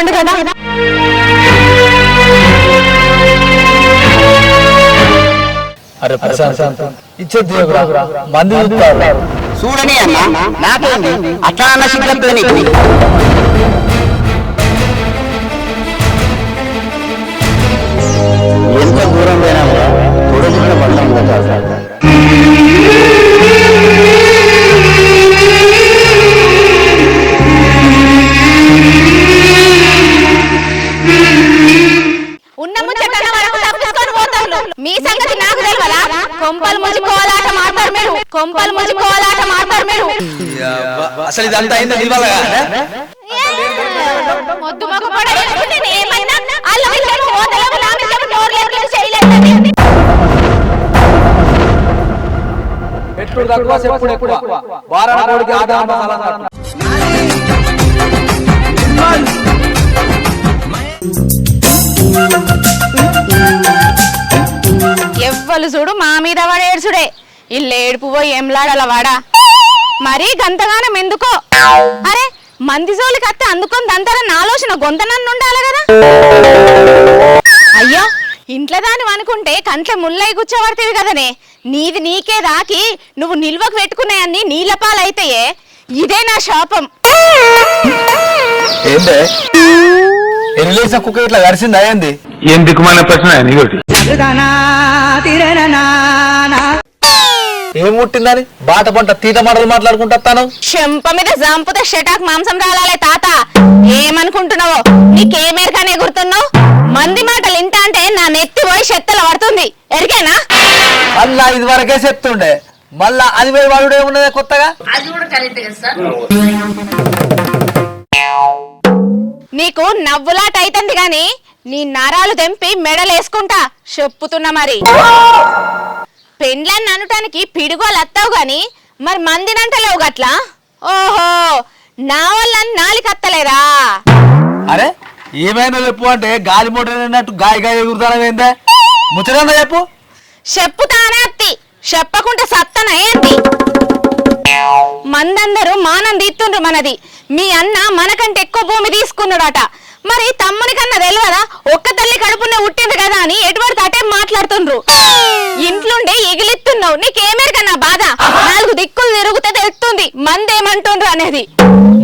ఇస్తాడు కదా. అరే ప్రశాంత్ ఇచ్చేది మంది చూడని అన్న నాకేంది అట్లా అన్న సిద్ధం నీకు. ఎంత దూరం పోయినా కూడా తొడగిన బంధం పోతారు. ఉన్న ముచ్చట వరకు తప్పించుకొని పోతారు. మీ సంగతి నాకు తెలియదా? కొంపలు ముంచి కోలాట మాట్లాడు మీరు, కొంపలు ముంచి కోలాట మాట్లాడు మీరు. అసలు ఇదంతా అయిందా మొద్దు మొక్క పడేసుకుంటే ఏమైనా అల్ల విషయం పోతలేవు, నా విషయం నోరు లేదు చేయలేదు. పెట్టుడు తక్కువ చెప్పుడు ఎక్కువ వారాల కోడికి ఆదాయం మసాలా. ఎవ్వలు చూడు మా మీద వాడు ఏడ్చుడే. ఇల్లు ఏడుపు పోయి ఏంలాడాల వాడా. మరీ గంతగానం ఎందుకో. అరే మంది జోలికి అత్తే అందుకొని దంతరన్న ఆలోచన గొంతనన్ను ఉండాలి కదా. అయ్యో ఇంట్లో దాని అనుకుంటే కంట్ల ముల్లై కూర్చోబడితేవి కదనే. నీది నీకే రాకి నువ్వు నిల్వకు పెట్టుకున్నాయన్ని నీళ్ళ పాలైతాయే. ఇదే నా శాపం. ఏందే ఎల్లేసిన కుక్క ఇట్లా గరిసింది అయ్యింది. ఏం దిక్కుమాలిన ప్రశ్న ఏం ముట్టిందని బాట పంట తీట మాటలు మాట్లాడుకుంటాను. చెంప మీద జాంపుతే షటాక్ మాంసం రాలాలే తాత. ఏమనుకుంటున్నావో నీకేమేరకానే గుర్తున్నావు. మంది మాటలు ఇంట అంటే నా నెత్తి పోయి చెత్తలు పడుతుంది. ఎరికేనా? మళ్ళా ఇది వరకే చెప్తుండే మళ్ళా అది పోయి వాడు ఏమున్నదే కొత్తగా. నీకు నవ్వులాట అయితంది గాని నీ నరాలు తెంపి మెడలేసుకుంటా చెప్పుతున్నా. మరి పెండ్లన్నీ అనటానికి పిడుగోలు అత్తావు గాని మరి మందినంటలేవు గట్లా. ఓహో నా వల్ల నాలికత్తలేదా? అరే ఏమైనా చెప్పు అంటే గాలి మోటార్ అన్నట్టు గాయ గాయ ఎగురుతానవేందే. ముచ్చటందా చెప్పు. చెప్పుతానే అత్తి, చెప్పకుంటే సత్తన ఏంటి? మందందరూ మానం తీస్తుండ్రు మనది. మీ అన్న మనకంటే ఎక్కువ భూమి తీసుకున్నాడట. మరి తమ్ముని కన్నా తెలియదా? ఒక్క తల్లి కడుపునే ఉట్టింది కదా అని ఎటువంటి అటే మాట్లాడుతుండ్రు. ఇంట్లుండే ఎగిలిస్తున్నావు. నీకేమేరకన్నా బాధ? 4 దిక్కులు తిరుగుతే తెలుస్తుంది మందేమంటుండ్రు అనేది.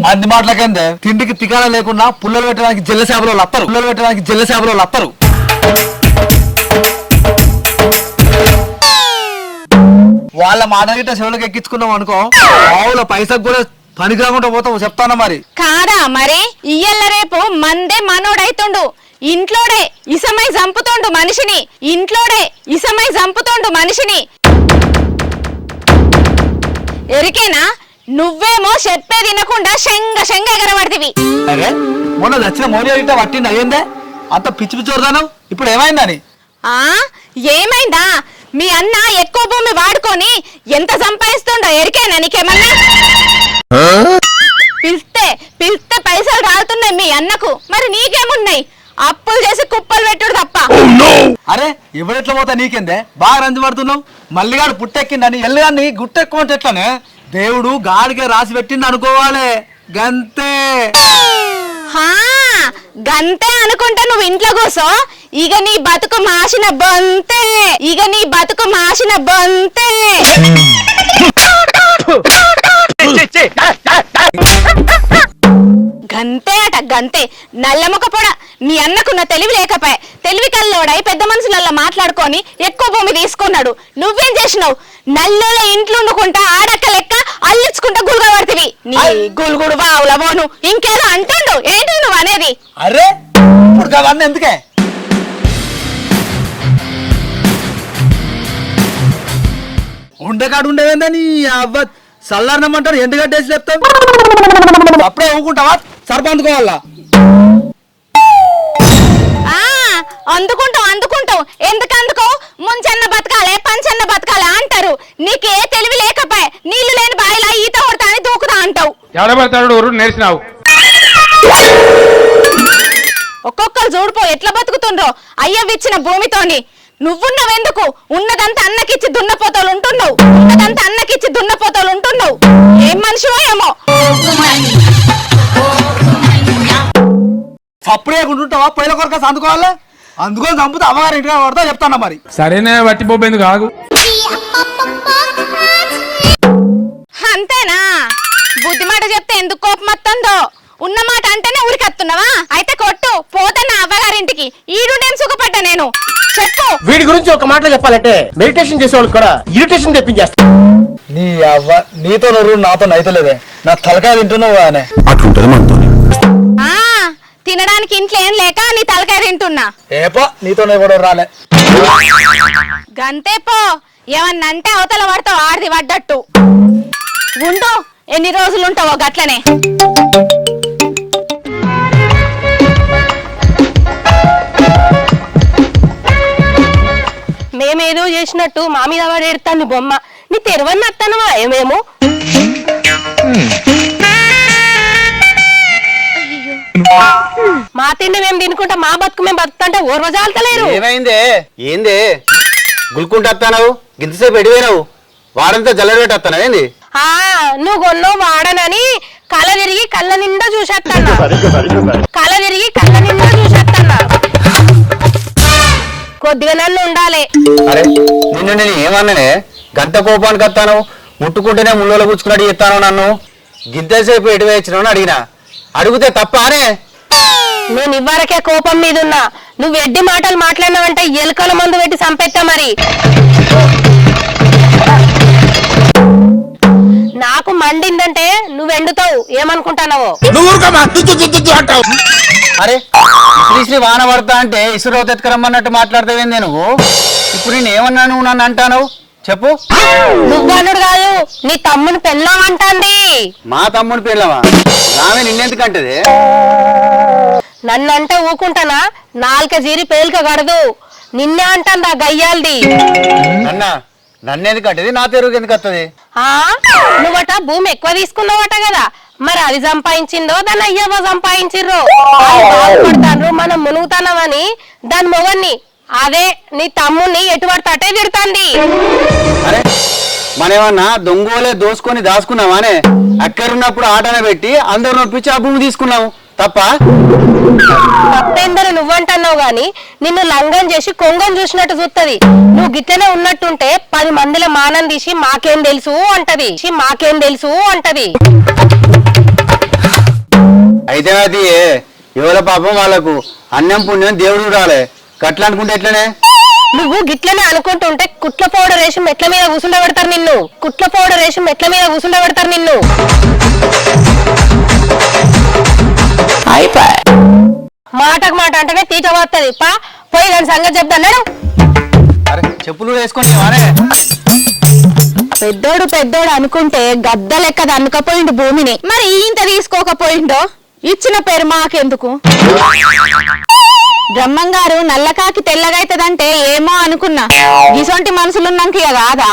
మంది మాటలకేందే తిండికి తికాన లేకుండా పుల్లలు పెట్టడానికి జల్ల చేపలు అత్తరు, పుల్లలు పెట్టడానికి జల్ల చేపలు అత్తరు. వాళ్ళ మాట గిట్ట చెవులకు ఎక్కించుకున్నాం అనుకో ఆవుల పైసకు కూడా పనికి రాకుండా పోతావు చెప్తానా. మరి కాదా? మరి ఇయ్యల్ల రేపు మందే మనోడైతుండు. ఇంట్లోడే ఇసమై చంపుతుండు మనిషిని. ఇంట్లోడే ఇసమై చంపుతుండు మనిషిని. ఎరికేనా? నువ్వేమో చెప్పే తినకుండా శంగ శంగ ఎగరబడితివి. అరే మొన్న నచ్చిన మోనియా గిట్ట పట్టింది అయ్యిందే. అంత పిచ్చి పిచ్చి వరదాను. ఇప్పుడు ఏమైందని? ఏమైందా? మీ అన్న ఎక్కువ భూమి వాడుకొని ఎంత సంపాదిస్తుండో ఎరికేనా నీకేమన్నా? పిలిస్తే పైసలు రాలుతున్నాయి మీ అన్నకు. మరి నీకేమున్నాయి? అప్పులు చేసి కుప్పలు పెట్టుడు తప్ప. అరే ఎవరెట్లా పోతా నీకేందే? బాగా రంజు పడుతున్నావు. మల్లిగాడు పుట్టెక్కిందని ఎల్లుగాని గుట్టెక్కువంటే ఎట్లానే? దేవుడు గాడికే రాసి పెట్టింది అనుకోవాలి. గంతే గంతే అనుకుంటా నువ్వు ఇంట్లో కూసో. ఇక నీ బతుకు మాసిన బొంతే, ఇక నీ బతుకు మాసిన బొంతే. గంతే అట గంతే. నల్లముఖ పొడ. నీ అన్నకున్న తెలివి లేకపోయా. తెలివి కల్లోడై పెద్ద మనుషులల్లో మాట్లాడుకొని ఎక్కువ భూమి తీసుకున్నాడు. నువ్వేం చేసినావు? నల్లోల ఇంట్లో ఉండుకుంటా ఆడక్క లెక్క అల్లించుకుంటా గులుగా పడుతుంది. నీ గులుగుడు బావుల బోను ఇంకేదో అంటుండు. ఏంటి నువ్వు అనేది? అరే ఇప్పుడు కావన్నీ ఎందుకే? ఉండేకాడు ఉండేవేందని అవ్వ చల్లారనమంటారు. ఎండుగడ్డేసి చెప్తావు అప్పుడే ఊకుంటావా? సర్పంచుకోవాలా? అందుకుంటావు ఎందుకందుకో? ముంచన్న బతకాలే పంచన్న బతకాలే అంటారు. నీకే తెలివి లేకపోయా. నీళ్లు లేని బాయిలా ఈత కొడతా అని దూకుతా అంటావు. నేర్చినావు. ఒక్కొక్కరు చూడిపో ఎట్లా బతుకుతుండ్రో అయ్యవిచ్చిన భూమితోని. నువ్వున్నవెందుకు? ఉన్నదంతా అన్నకిచ్చి దున్నపోతలు ఉంటున్నావు. ఉన్నదంతా అన్నకిచ్చి దున్నపోతలు ఉంటున్నావు. ఏం మనిషివో ఏమో. చప్పుడే ఉంటుంటావా పొయ్యిల కొరక అందుకోవాలి అందుకొని చంపుతే అమ్మగారి ఇంటిగా పడతా చెప్తాను మరి. సరేనే వట్టిపోయింది కాదు. అంతేనా? బుద్ధి మాట చెప్తే ఎందుకు కోపం వస్తుందో? ఉన్న మాట అంటేనే ఊరికత్తున్నావా? అయితే కొట్టు, పోతే నా అవ్వగారింటికి. ఈడుండేం సుఖపడ్డా నేను. చెప్పు. వీడి గురించి ఒక మాట చెప్పాలంటే మెడిటేషన్ చేసేవాళ్ళు కూడా ఇరిటేషన్ తెప్పించేస్తా. నీ అవ్వ నీతో నోరు నాతో నైతలేదే, నా తలకాయ తింటున్నావు అనే. ఆ తినడానికి ఇంట్లో ఏం లేక నీ తలకాయ తింటున్నా. ఏపో నీతో కూడా రాలే. గంతే పో. ఏమన్నంటే అవతల పడతావు ఆడిది పడ్డట్టు. ఉండు, ఎన్ని రోజులు ఉంటావో గట్లనే. మేమేదో చేసినట్టు మా మీద పడేడుతాను బొమ్మ. నీ తెరవని అత్తనవా ఏమేమో? మా తిండి మేము తినుకుంటా మా బతుకు మేము బతుకుతుంటే ఓర్వజాలతలేరు. ఏమైందే? ఏందే గుల్కుంటూ వస్తావు? గింతసేపు ఎడిపోయినావు? వాడంతా జల్లెడ వస్తాను ఏంది? నువ్వు కొన్నో వాడనని కళ్ళ తిరిగి కళ్ళ నిండా చూసేస్తాను. కళ్ళ తిరిగి కళ్ళ నిండా చూసేస్తాను. కొద్దిగా నన్ను ఉండాలి. అరే నిన్ను నేను ఏమన్నానే? గంట కోపానికి వస్తాను, ముట్టుకుంటేనే ముళ్ళలో పుచ్చుకున్నట్టు చెప్తాను. నన్ను గింతసేపు ఎటు వేయించినావు అడిగినా. అడిగితే తప్ప అనే? నేను ఇవ్వరకే కోపం మీద ఉన్నా. నువ్వు ఎడ్డి మాటలు మాట్లాడినావంటే ఎలుకల మందు పెట్టి చంపెత్తా. మరి నాకు మండిందంటే నువ్వు ఎండుతావు. ఏమనుకుంటానవో? అరే శ్రీ వాన పడతా అంటే ఇసురు తెత్తుకరమ్మన్నట్టు మాట్లాడతావేందే నువ్వు? ఇప్పుడు నేను ఏమన్నా నువ్వు నన్ను అంటాను చెప్పు. నువ్వనుడు కాదు, నీ తమ్ముని పెళ్ళాం అంటాంది. మా తమ్ముని పిల్లవా? ఆమె నిన్నెందుకంటది? నన్ను అంటే ఊకుంటానా? నాలుక జీరి పేలిక కడదు. నిన్నే అంటాంది ఆ గయ్యాల్ది. నన్నెందుకంటది? నా తెరుగు ఎందుకు వస్తుంది? నువ్వట భూమి ఎక్కువ తీసుకున్నావట కదా, మరి అది సంపాదించిందో దాన్ని అయ్యవ్వ సంపాదించిర్రో బాధపడతాను. మనం మునుగుతానమని దాని మొగన్ని, అదే నీ తమ్ముని ఎటువంటి అటే తిడుతాంది. అరే మనమన్నా దొంగోలే దోసుకొని దాచుకున్నావానే? అక్కడున్నప్పుడు ఆటనే పెట్టి అందరు నొప్పించి ఆ భూమి తీసుకున్నావు తప్ప? తప్పేందని నువ్వంటున్నావు గాని నిన్ను లంగం చేసి కొంగం చూసినట్టు చూస్తుంది. నువ్వు గిట్లనే ఉన్నట్టుంటే 10 మందిలో మానం తీసి మాకేం తెలుసు అంటది. అయితే అది ఎవరి పాపం వాళ్ళకు అన్నం పుణ్యం దేవుడు రాలే. గట్లా అనుకుంటే ఎట్లనే? నువ్వు గిట్లనే అనుకుంటుంటే కుట్ల పౌడర్ వేసి మెట్ల మీద కూసుండబెడతారు నిన్ను. మాటకు మాట అంటేనే తీట పోతుంది. పోయి దాని సంగతి చెప్తాను. అరే చెప్పులు వేసుకొని పెద్దోడు అనుకుంటే గద్ద లెక్క దన్నుకపోయిండు భూమిని. మరి ఇంత తీసుకోకపోయిండో? ఇచ్చిన పేరు మాకెందుకు? బ్రహ్మంగారు నల్లకాకి తెల్లగైతదంటే ఏమో అనుకున్నా. గిసొంటి మనుషులున్నాక ఇక కాదా?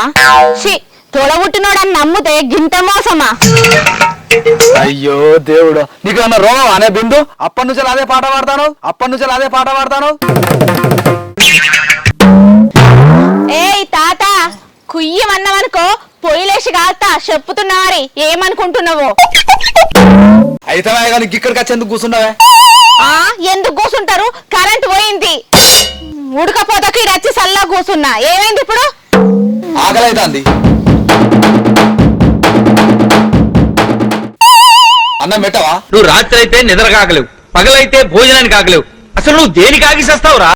తోడబుట్టినోడని నమ్ముతే గింత మోసమా? అయ్యో దేవుడు, నీకు అన్న రోగం అనే బిందు? అప్పటి నుంచి అదే పాట పాడతాను. ఏయ్ తాత, కుయ్యమన్నావనుకో పొయ్యిలేసి కాల్తా. చెప్పుతున్నావారి ఏమనుకుంటున్నావో? అయితే కానీ ఇక్కడికి వచ్చేందుకు కూర్చున్నావే? ఎందుకు కూర్చుంటారు? కరెంట్ పోయింది. ఉడకపోతకి రచ్చి సల్లా కూర్చున్నా. ఏమైంది ఇప్పుడు? ఆకలి అవుతుంది. అన్నం పెట్టవా? నువ్వు రాత్రి అయితే నిద్ర కాకలేవు, పగలైతే భోజనానికి కాకలేవు. అసలు నువ్వు దేనికి ఆగిసేస్తావురా?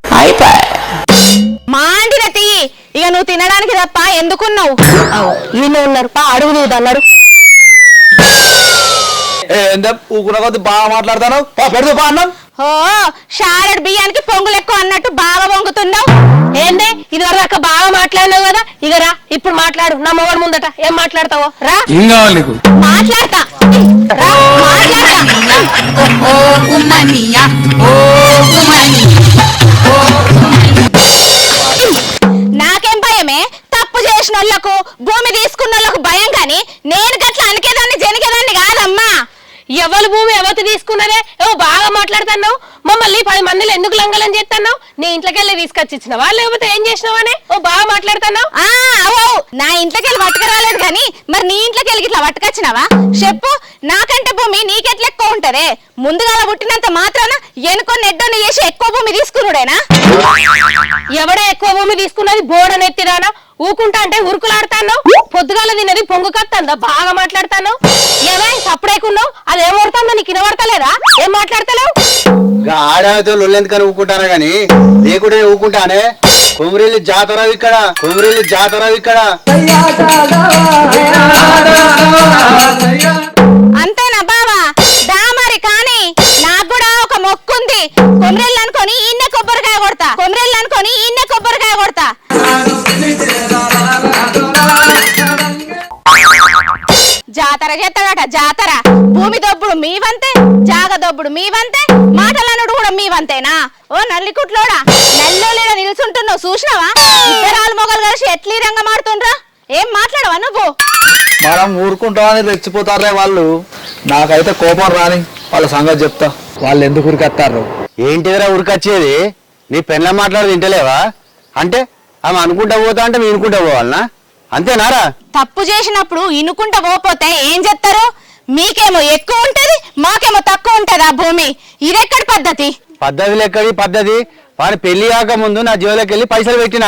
మాండిన తీయి. ఇక నువ్వు తినడానికి తప్ప ఎందుకున్నావు? ఈయన ఉన్నారు అడుగు నువ్వు అన్నాడు. ఊకున్న కొద్ది బాగా మాట్లాడతాను. పెడదు బా అన్నం. ఓ షారెడ్ బియ్యానికి పొంగులు ఎక్కువ అన్నట్టు బాగా పొంగుతున్నావు. ఏందే ఇది వరకు బాగా మాట్లాడినావు కదా, ఇక రా ఇప్పుడు మాట్లాడు. నా మొగడు ముందట ఏం మాట్లాడతావో రా. ఏం కావాలి నీకు? మాట్లాడతా. నాకేం భయమే? తప్పు చేసిన వాళ్ళకు భూమి తీసుకున్న వాళ్ళకు భయం. కానీ నేను గట్ల అనికేదాన్ని జనికేదాన్ని కాదమ్మా. ఎవరి భూమి ఎవరు తీసుకున్నదే? బాగా మాట్లాడుతున్నావు. మమ్మల్ని మళ్ళీ 10 మందిలో ఎందుకు లంగలం చేస్తున్నావు? నీ ఇంట్లోకి వెళ్ళి తీసుకొచ్చి ఇచ్చినావా లేకపోతే ఏం చేసినావనే? ఓ బాగా మాట్లాడుతున్నావు. నా ఇంట్లోకి వెళ్ళి పట్టుకురాలేదు కానీ మరి నీ ఇంట్లోకి వెళ్ళి ఇట్లా పట్టుకొచ్చినావా చెప్పు. నాకంటే భూమి నీకెట్లా ఎక్కువ ఉంటదే? ముందుగా పుట్టినంత మాత్రాన ఎనుకొని నెడ్డోని చేసి ఎక్కువ భూమి తీసుకున్నాడేనా? ఎవడే ఎక్కువ భూమి తీసుకున్నది? బోడనెత్తిరానా? ఊకుంటా అంటే ఉరుకులాడుతాను. పొద్దుగాల తిన్నది పొంగు కత్తందా? బాగా మాట్లాడతాను. ఏమే సప్పుడేకున్నావు? అదేం కొడుతుందో నీకు వినబడతలేదా? ఏం మాట్లాడతలేవు? ఆడతో లొల్లెందుకని ఊకుంటారా గాని లేకుంటే ఊకుంటానే. కొమరేలి జాతర ఇక్కడ, కొమరేలి జాతర ఇక్కడ. అంతేనా బావా? దా మరి కానీ నాకు కూడా ఒక మొక్కుంది. కొమ్మరెళ్ళు అనుకొని ఈయన కొబ్బరికాయ కొడతా, కొమ్మరెళ్ళు అనుకొని ఈయన కొబ్బరికాయ కొడతా. జాతర చేస్తాడట జాతర. భూమి దొబ్బుడు మీవంతే, జాగ దొబ్బుడు మీవంతే, మాటలనుడు కూడా మీవంతేనా? ఓ నల్లికుట్లోడా, నెల్లోలేడా నిలుచుంటున్నావు చూసినావా? ఇద్దరాలు మొగలు కలిసి ఎట్లీ రంగ మాడుతుండ్రా? ఏం మాట్లాడవా నువ్వు? మనం ఊరుకుంటామని రెచ్చిపోతారే వాళ్ళు. నాకైతే కోపం రాని, వాళ్ళ సంగతి చెప్తా. వాళ్ళు ఎందుకు ఉరికెత్తారు? ఏంటిదిరా ఉరికొచ్చేది? నీ పెళ్ళ మాట్లాడి తింటలేవా? అంటే ఆమె అనుకుంటా పోతా అంటే మేము ఇనుకుంటా పోవాలనా? అంతేనారా? తప్పు చేసినప్పుడు ఇనుకుంటా పోతే ఏం చేస్తారు? మీకేమో ఎక్కువ ఉంటది, మాకేమో తక్కువ ఉంటది ఆ భూమి. ఇదెక్కడి పద్ధతి? పద్ధతి లెక్కది పద్ధతి. వాడి పెళ్లి కాక ముందు నా జోలికి వెళ్ళి పైసలు పెట్టిన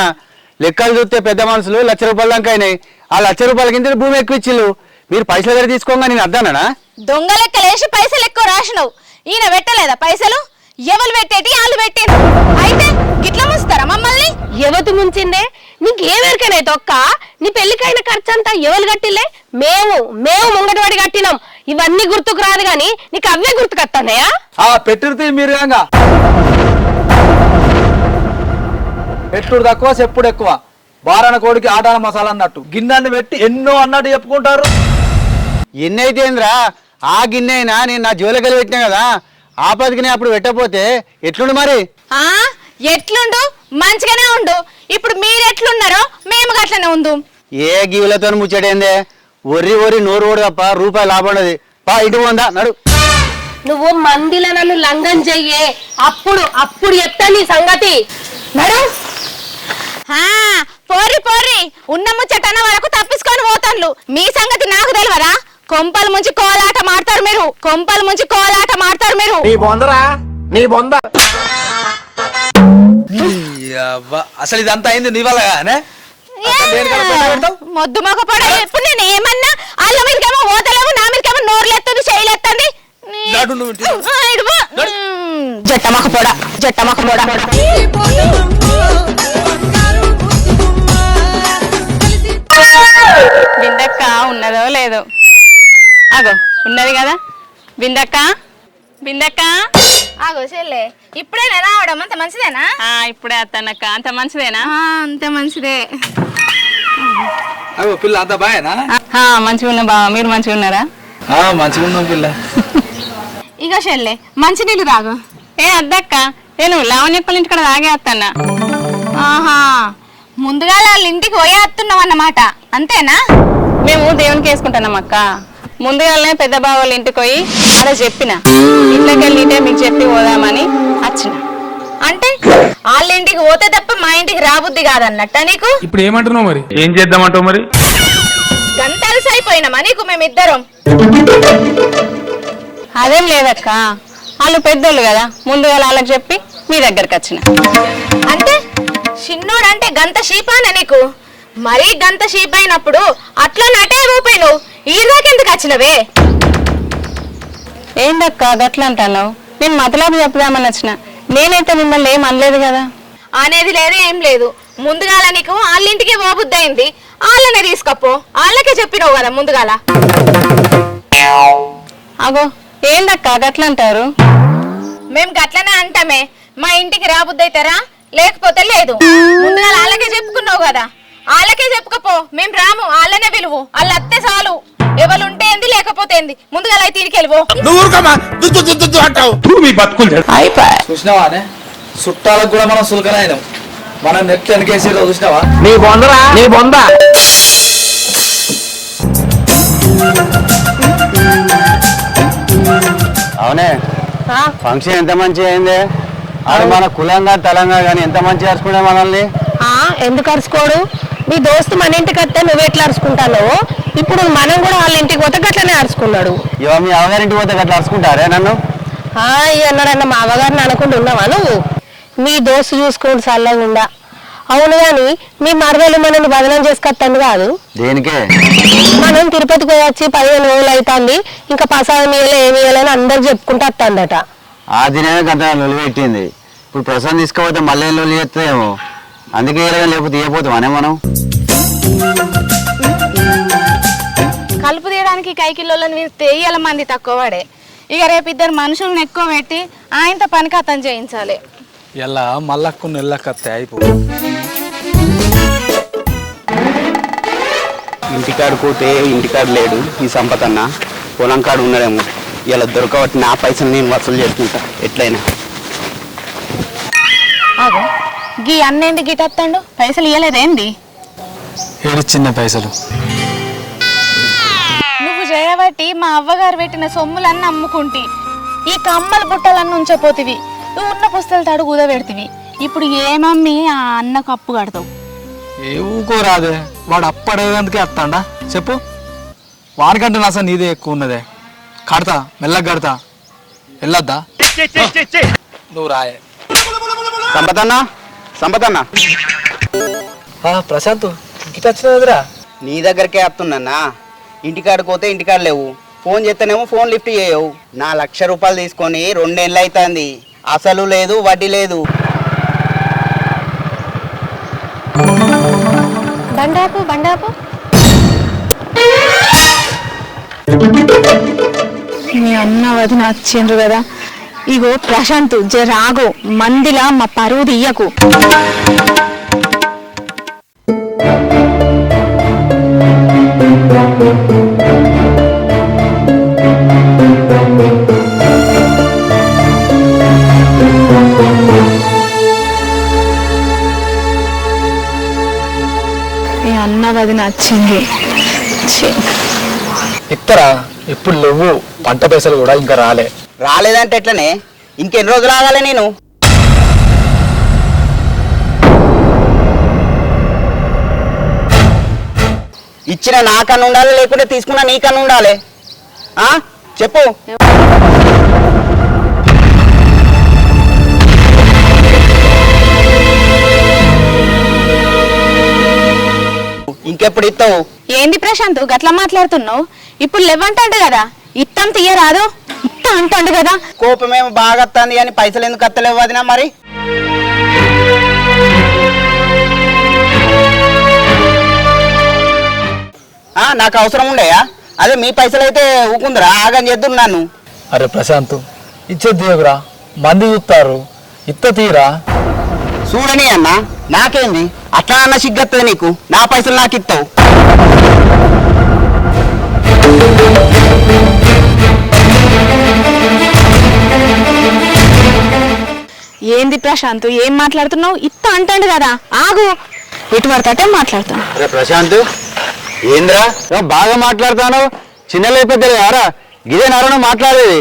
లెక్కలు చూస్తే పెద్ద మనుషులు ₹1,00,000 దాకా అయినాయి. ఆ ₹1,00,000 కింద భూమి ఎక్కువ ఇచ్చిళ్ళు. మీరు పైసలు దగ్గర తీసుకోగా నేను అద్దానా? దొంగ లెక్కలేసి పైసలు ఎక్కువ రాసినవు. ఈయన పెట్టలేదా పైసలు? ఎవరు పెట్టేటి వాళ్ళు పెట్టారు. అయితే గిట్లా ముస్తారా మమ్మల్ని? ఎవతి ముంచిందే? నీకేమెరికనే తొక్క? నీ పెళ్లికైన ఖర్చు అంతా ఎవరు కట్టిలే? మేము ముంగటివాడి కట్టినాం. ఇవన్నీ గుర్తుకు రాదు గాని నీకు అవే గుర్తుకొస్తానయా? ఆ పెట్టుడితే మీరు కాగా పెట్టుడు తక్కువ చెప్పుడు ఎక్కువ. బారాన కోడికి ఆటాన మసాలా అన్నట్టు గిన్నెని పెట్టి ఎన్నో అన్నట్టు చెప్పుకుంటారు. ఎన్నైతే ఏంద్రా? ఆ గిన్నె అయినా నేను నా జోలికి వెళ్ళి పెట్టినా కదా. ఆపదికి నేను అప్పుడు పెట్టకపోతే ఎట్లుండు మరి? ఆ ఎట్లుండు? మంచిగానే ఉండు. ఇప్పుడు మీరు ఎట్లున్నారో మేము గట్లనే ఉండు. ఏ గీవులతో ముచ్చటేందే? ఒర్రి నోరు ఓడి తప్ప రూపాయి లాభం ఉండదు. పా ఇటు ఉందా నడు. నువ్వు మందిల నన్ను లంఘం చెయ్యే, అప్పుడు చెప్తా నీ సంగతి. నడు. పోర్రి ఉన్న ముచ్చటన వరకు తప్పించుకొని పోతాను. మీ సంగతి నాకు తెలియరా? కొంపలు ముంచి కోలాట మాడతారు మీరు, కొంపలు ముంచి కోలాట మాడతారు మీరు. నీ బొందరా, నీ బొంద. అసలు ఇదంతా అయింది నీ వల్లగానే. మొద్దు మొగపడ ఎప్పుడు నేను ఏమన్నా? వాళ్ళ మీదకేమో ఓతలేవు, నా మీదకేమో నోరులేస్తుంది, చేయలేస్తుంది. జట్టమొక పొడ. బిందక్క ఉన్నదో లేదో? అగో ఉన్నది కదా బిందక్క. అగో చెల్లె ఇప్పుడేనా రావడం? అంత మంచిదేనా? ఇప్పుడే అత్తనక్క. అంత మంచిదేనా? అంత మంచిదే. అగో పిల్ల అంత బాయేనా? మంచిగా ఉన్నా బావ, మీరు మంచిగా ఉన్నారా? మంచిగా ఉన్నాం పిల్ల. ఇక చెల్లె మంచి నీళ్ళు తాగు. ఏ అద్దక్క, నేను లావణ్యప్పల ఇంటి కూడా తాగే వస్తానా? ముందుగా వాళ్ళ ఇంటికి పోయే వస్తున్నావు అన్నమాట, అంతేనా? మేము దేవునికి వేసుకుంటున్నాం అక్క. ముందుగానే పెద్ద బావ వాళ్ళ ఇంటికి పోయి అలా చెప్పిన, ఇంట్లోకి వెళ్ళితే మీకు చెప్పి పోదామని వచ్చిన. అంటే వాళ్ళ ఇంటికి పోతే తప్ప మా ఇంటికి రాబుద్ది కాదన్నట్ట నీకు? ఇప్పుడు ఏమంటున్నావు మరి? ఏం చేద్దామంటావు మరి? గంటలు అయిపోయినామా నీకు మేమిద్దరం? అదేం లేదక్క, వాళ్ళు పెద్దోళ్ళు కదా, ముందుగా వాళ్ళకి చెప్పి మీ దగ్గరకు వచ్చిన. అంటే చిన్నోడు అంటే గంత షీపానా నీకు? మరీ గంత షీప్ అయినప్పుడు అట్లా నటే ఊపోయినావు. ఈ దాకెందుకు వచ్చినవే? ఏందక్క గట్లా అంటాను? నేను మతలాబు చెప్పుదామని వచ్చిన. నేనైతే మిమ్మల్ని ఏం అనలేదు కదా. అనేది లేదు ఏం లేదు. ముందుగాల నీకు వాళ్ళింటికి పోబుద్ది అయింది, వాళ్ళనే తీసుకపో. వాళ్ళకే చెప్పినావు కదా ముందుగాల. అగో ఏందక్క గట్లా అంటారు? మేము గట్లనే అంటామే. మా ఇంటికి రాబుద్ది అయితారా, లేకపోతే లేదు. ముందుగా వాళ్ళకే చెప్పుకున్నావు కదా, వాళ్ళకే చెప్పుకపో. మేము రాము, వాళ్ళనే పిలువు. వాళ్ళు అత్తే చాలు. ఎవరు ఉంటే ఏంది లేకపోతే ఏంది. ముందుగా అయితే తిరిగికెళ్ళిపో. చూసినావానే, చుట్టాలకు కూడా మనం సులకనైనాం. మనం నెట్ వెనకేసి చూసినావా? నీ బొందరా, నీ బొంద. అవునే, ఫంక్షన్ ఎంత మంచిగా అయిందే. అది మన కులంగా తలంగా కానీ ఎంత మంచి అరుచుకునే మనల్ని. ఎందుకు అరుచుకోడు? మీ దోస్తు మన ఇంటికి వస్తే నువ్వు ఎట్లా అరుచుకుంటావు, ఇప్పుడు మనం కూడా వాళ్ళ ఇంటికి పోతే గట్లనే అరుచుకున్నాడు. ఇవ మీ అవగారింటికి పోతే గట్లా అరుచుకుంటారే నన్ను? అన్నాడన్న మా అవగారిని అనుకుంటూ ఉన్నావా నువ్వు? మీ దోస్తు చూసుకోండి చల్లగుండా. అవును గాని మీ మరదలు మనల్ని బదనం చేసుకొస్తాను కాదు. దేనికే? మనం తిరుపతికి పోయొచ్చి 15 రోజులు అవుతుంది, ఇంకా ప్రసాదం ఇయ్యలే ఏమి ఇయ్యలేని అందరు చెప్పుకుంటూ వస్తుందట. ఆ దినమే గంట లొలి పెట్టింది. ఇప్పుడు ప్రసాదం తీసుకపోతే మళ్ళీ లొలి చేస్తాయేమో, అందుకే లేకపోతే ఇవ్వపోతాం అనే మనం. కలుపు తీయడానికి కైకిల్లోని తేయాల మంది తక్కువ వాడే. ఇక రేపు 2 మనుషులను ఎక్కువ పెట్టి ఆయనతో పనికి అతను చేయించాలి. ఇలా మళ్ళకు నెల్లకత్తే అయిపో. ఇంటికాడు పోతే ఇంటికాడు లేడు ఈ సంపత్ అన్న, పొలం కాడు ఉన్నాడేమో. ఇలా దొరకబట్టి నా పైసలు నేను వసూలు చేసుకుంటా ఎట్లయినా. అగో గీ అన్నేంటి గిటత్తాడు, పైసలు ఇయ్యలేదేంది? చిన్న పైసలు నువ్వు చేయబట్టి మా అవ్వగారు పెట్టిన సొమ్ములన్నీ అమ్ముకుంటి, ఈ కమ్మల బుట్టలన్నీ ఉంచపోతివి, నువ్వు ఉన్న పుస్తలు తడు కుదబెడితివి. ఇప్పుడు ఏమమ్మి ఆ అన్నకు అప్పు కడతావు? ఏ ఊకోరాదే, వాడు అప్పడేందుకే వస్తాడా చెప్పు? వానికంటే నా అసలు నీదే ఎక్కువ ఉన్నదే. కడతా, మెల్లగా కడతా. వెళ్ళొద్దా? నువ్వు రాయే. సంపత్ అన్న ప్రశాంత్ గిట వచ్చినదిరా. నీ దగ్గరకే వస్తున్నా. ఇంటికాడికి పోతే ఇంటికాడ లేవు, ఫోన్ చేస్తేనేమో ఫోన్ లిఫ్ట్ చేయవు. నా 1,00,000 రూపాయలు తీసుకొని 2 నెలలు అవుతుంది, అసలు లేదు వడ్డీ లేదు. బండాపు మీ అన్న వదిన వచ్చిండ్రు కదా. ఇగో ప్రశాంత్ జరాగో, మందిలా మా పరువు తీయకు. మీ అన్న వదిన వచ్చింది. ఇత్తరా ఇప్పుడు లేవు, పంట పైసలు కూడా ఇంకా రాలేదంటే ఎట్లనే? ఇంకెన్ని రోజులు ఆగాలి నేను? ఇచ్చిన నాకన్నా ఉండాలి, లేకుంటే తీసుకున్నా నీకన్నా ఉండాలి. చెప్పు. ఇంకెప్పుడు ఇస్తావు? ఏంది ప్రశాంత్ గట్లా మాట్లాడుతున్నావు? ఇప్పుడు లేవంటాడు కదా, ఇత్తం తీయరాదు, ఇత్త అంటాడు కదా. కోపమేమో బాగా వస్తుంది కానీ పైసలు ఎందుకు అత్తలేవు వదినా మరి? నాకు అవసరం ఉండయా? అదే మీ పైసలు అయితే ఊకుందిరా, ఆగని చేద్దున్నాను. అరే ప్రశాంత్ ఇచ్చేద్దేవురా, మంది చూస్తారు, ఇత్త తీరా. చూడని అన్న, నాకేంది అట్లా అన్న సిగ్గత్తది నీకు? నా పైసలు నాకు ఇస్తావు. ఏంది ప్రశాంత్ ఏం మాట్లాడుతున్నావు? ఇత్త అంటాడు కదా, ఆగు. ఎటు పడతాటే మాట్లాడుతాను. అరే ప్రశాంత్ ఏంద్రా బాగా మాట్లాడతాను? చిన్న లేకపోతే యారా గిదే నారా మాట్లాడేది?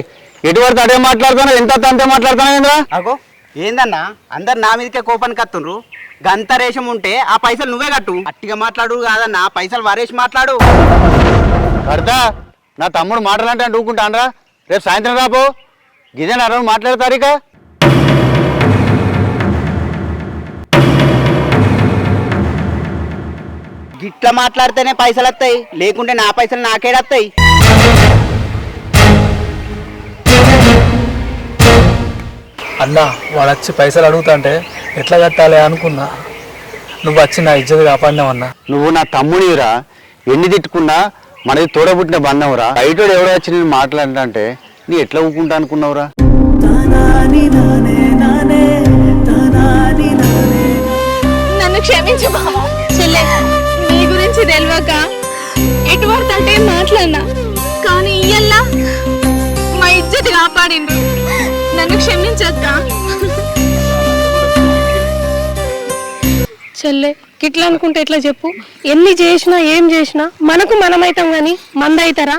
ఎటువంటి అదే మాట్లాడుతాను, ఎంత అంతే మాట్లాడతాను ఏంద్రా? అగో ఏందన్నా, అందరు నా మీదకే కోపానికి కత్తుండ్రు. గంతరేషం ఉంటే ఆ పైసలు నువ్వే కట్టు. అట్టిగా మాట్లాడు కాదన్నా, పైసలు వరేసి మాట్లాడు. కడతా, నా తమ్ముడు మాట్లాడంటే అంటే ఊకుంటానరా? రేపు సాయంత్రం రాపో, గిదే నారా మాట్లాడతారు. ఇక గిట్లా మాట్లాడితేనే పైసలు వస్తాయి, లేకుంటే నా పైసలు నాకేడత్తాయి. అన్నా వాడు వచ్చి పైసలు అడుగుతాంటే ఎట్లా కట్టాలి అనుకున్నా, నువ్వు వచ్చి నా ఇజ్జత్ కాపాడినావన్నా. నువ్వు నా తమ్ముడిరా, ఎన్ని తిట్టుకున్నా మనది తోడబుట్టిన బంధంరా. బయటోడు ఎవడో వచ్చి నేను మాట్లాడంటే నీ ఎట్లా ఊకుంటా అనుకున్నావురా? నన్ను క్షమించు బావా. చెల్లె నీ గురించి తెలియక ఎటువంటి అంటే మాట్లాడినా, కానీ ఇయ్యల్లా మా ఇజ్జత్ కాపాడిండ్రు. నన్ను క్షమించక్క. చెల్లె గిట్లా అనుకుంటే ఎట్లా చెప్పు? ఎన్ని చేసినా ఏం చేసినా మనకు మనమైతాం కానీ మంద అవుతారా?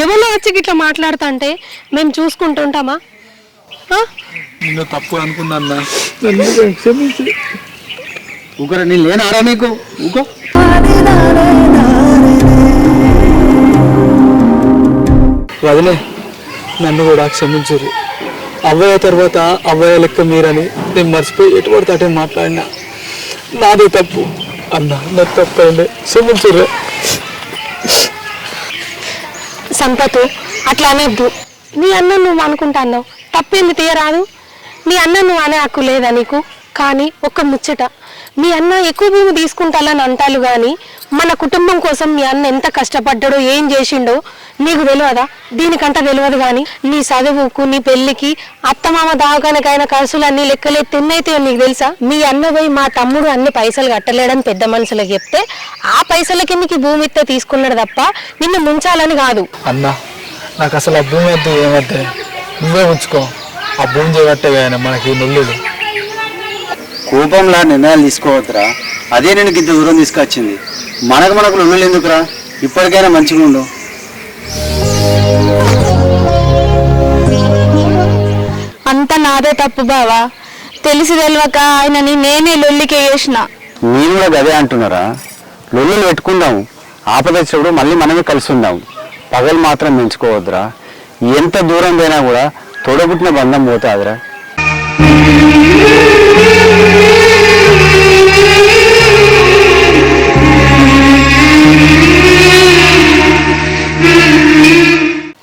ఎవరో వచ్చి గిట్లా మాట్లాడుతా అంటే మేము చూసుకుంటుంటామా? ఆ? నిన్ను తప్పు అనుకున్నా అన్న నన్ను క్షమించు. ఊకరా నేను లేనారా నీకు ఊకో. వదిలే నన్ను కూడా క్షమించుర్రి. అవ్వయ్య తర్వాత అవ్వయ్య లెక్క మీరని నేను మర్చిపోయి ఎటు పడితే అటే మాట్లాడినా. నాదే తప్పు అన్న, నా తప్పు అయింది, క్షమించుర్రి. సంపతు అట్లా అనొద్దు. నీ అన్న నువ్వు అనుకుంటాన్నావు, తప్పేంది తీయరాదు. నీ అన్న నువ్వు అనే హక్కు లేదా నీకు? కానీ ఒక్క ముచ్చట, మీ అన్న ఎక్కువ భూమి తీసుకుంటాలని అంటారు కానీ మన కుటుంబం కోసం మీ అన్న ఎంత కష్టపడ్డాడో ఏం చేసిండో నీకు తెలియదా? దీనికంట తెలియదు కానీ నీ చదువుకు నీ పెళ్లికి అత్తమామ దావకానికైన ఖర్చులన్నీ లెక్కలెత్తి ఎన్నైతే నీకు తెలుసా? మీ అన్న పోయి మా తమ్ముడు అన్ని పైసలు కట్టలేడని పెద్ద మనుషులకు చెప్తే ఆ పైసల కిందకి భూమి ఇస్తే తీసుకున్నాడు తప్ప నిన్ను ముంచాలని కాదు. అన్న నాకు అసలు ఆ భూమి వద్దు, ఏమద్దే నువ్వే ఉంచుకో. ఆ భూమి చేయబట్టే ఆయన మనకి నొల్లుడు. కోపంలా నిర్ణయాలు తీసుకోవద్దురా, అదే నేను ఇంత దూరం తీసుకొచ్చింది. మనకు లొల్లులు ఎందుకురా, ఇప్పటికైనా మంచిగా ఉండు. అంత నాదే తప్పు బావా. తెలిసి తెలియక ఆయనని నేనే లొల్లికి వేసిన. నేను కూడా గదే అంటున్నారా, లొల్లులు పెట్టుకుందాం, ఆపద వచ్చినప్పుడు మళ్ళీ మనమే కలిసి ఉందాం. పగలు మాత్రం పెంచుకోవద్దురా. ఎంత దూరం పోయినా కూడా తోడబుట్టిన బంధం పోతాదిరా.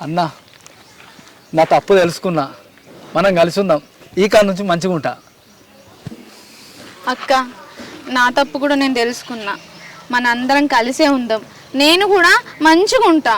అన్న నా తప్పు తెలుసుకున్నా, మనం కలిసి ఉందాం. ఈ కాడ నుంచి మంచిగా ఉంటా. అక్క నా తప్పు కూడా నేను తెలుసుకున్నా. మనందరం కలిసే ఉందాం. నేను కూడా మంచిగా ఉంటా.